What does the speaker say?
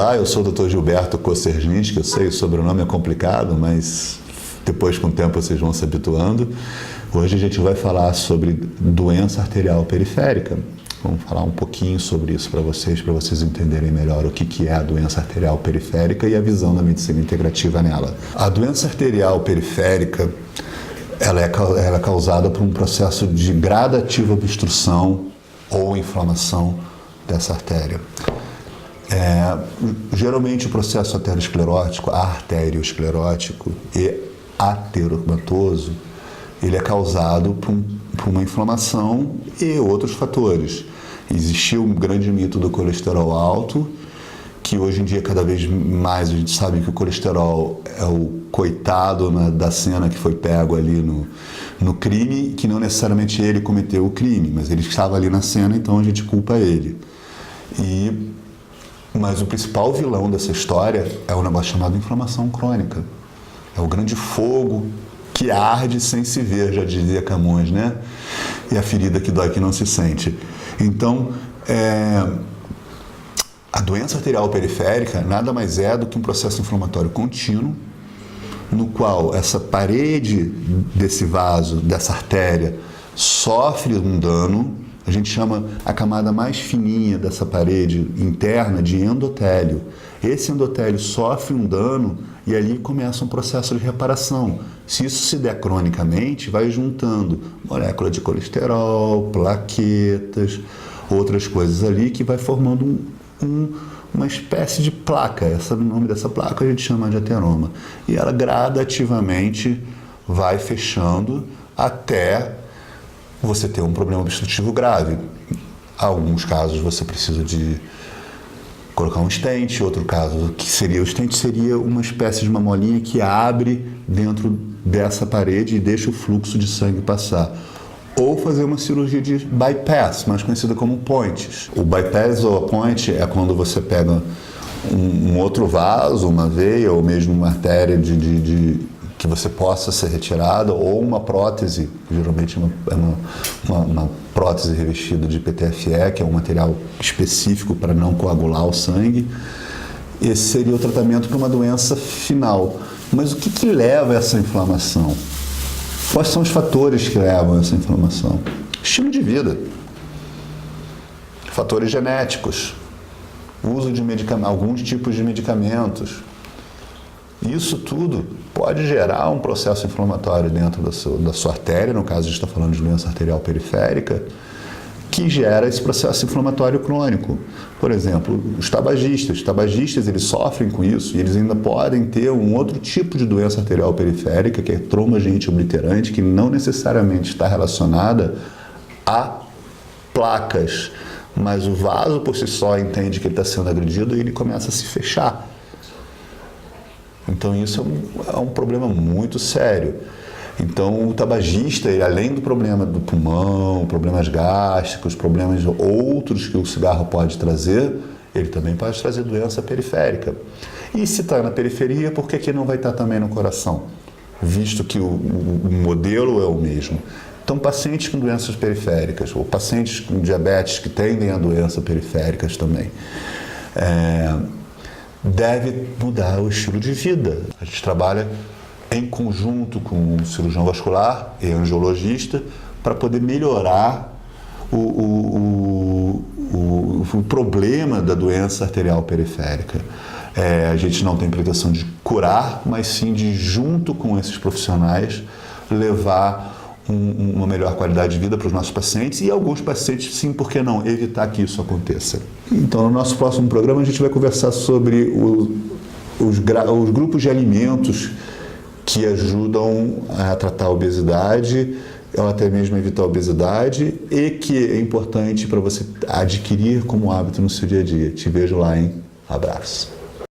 Olá, eu sou o Dr. Gilberto Kosserginski, eu sei, o sobrenome é complicado, mas depois com o tempo vocês vão se habituando. Hoje a gente vai falar sobre doença arterial periférica. Vamos falar um pouquinho sobre isso para vocês entenderem melhor o que é a doença arterial periférica e a visão da medicina integrativa nela. A doença arterial periférica ela é causada por um processo de gradativa obstrução ou inflamação dessa artéria. Geralmente o processo arteriosclerótico e ateromatoso, ele é causado por uma inflamação e outros fatores. Existiu um grande mito do colesterol alto, que hoje em dia cada vez mais a gente sabe que o colesterol é o coitado da cena que foi pego ali no crime, que não necessariamente ele cometeu o crime, mas ele estava ali na cena, então a gente culpa ele. Mas o principal vilão dessa história é um negócio chamado inflamação crônica. É o grande fogo que arde sem se ver, já dizia Camões, né? E a ferida que dói que não se sente. Então, a doença arterial periférica nada mais é do que um processo inflamatório contínuo, no qual essa parede desse vaso, dessa artéria, sofre um dano. A gente chama a camada mais fininha dessa parede interna de endotélio. Esse endotélio sofre um dano e ali começa um processo de reparação. Se isso se der cronicamente, vai juntando molécula de colesterol, plaquetas, outras coisas ali que vai formando uma espécie de placa. O nome dessa placa a gente chama de ateroma. E ela gradativamente vai fechando até você ter um problema obstrutivo grave. Em alguns casos você precisa de colocar um stent, outro caso que seria o stent seria uma espécie de uma molinha que abre dentro dessa parede e deixa o fluxo de sangue passar. Ou fazer uma cirurgia de bypass, mais conhecida como pontes. O bypass ou a ponte é quando você pega um outro vaso, uma veia ou mesmo uma artéria que você possa ser retirada, ou uma prótese, geralmente uma prótese revestida de PTFE, que é um material específico para não coagular o sangue. Esse seria o tratamento para uma doença final. Mas o que leva a essa inflamação? Quais são os fatores que levam a essa inflamação? Estilo de vida, fatores genéticos, uso de alguns tipos de medicamentos. Isso tudo pode gerar um processo inflamatório dentro da sua artéria, no caso a gente está falando de doença arterial periférica, que gera esse processo inflamatório crônico. Por exemplo, os tabagistas eles sofrem com isso e eles ainda podem ter um outro tipo de doença arterial periférica, que é tromboagente obliterante, que não necessariamente está relacionada a placas, mas o vaso por si só entende que ele está sendo agredido e ele começa a se fechar. Então isso é um problema muito sério. Então o tabagista, ele, além do problema do pulmão, problemas gástricos, problemas outros que o cigarro pode trazer, ele também pode trazer doença periférica. E se está na periferia, por que não vai estar também no coração? Visto que o modelo é o mesmo. Então pacientes com doenças periféricas, ou pacientes com diabetes que tendem a doenças periféricas também, deve mudar o estilo de vida. A gente trabalha em conjunto com um cirurgião vascular e angiologista para poder melhorar o problema da doença arterial periférica. A gente não tem pretensão de curar, mas sim de, junto com esses profissionais, levar uma melhor qualidade de vida para os nossos pacientes e alguns pacientes, sim, por que não, evitar que isso aconteça. Então, no nosso próximo programa, a gente vai conversar sobre os grupos de alimentos que ajudam a tratar a obesidade, ou até mesmo evitar a obesidade, e que é importante para você adquirir como hábito no seu dia a dia. Te vejo lá, hein? Abraço.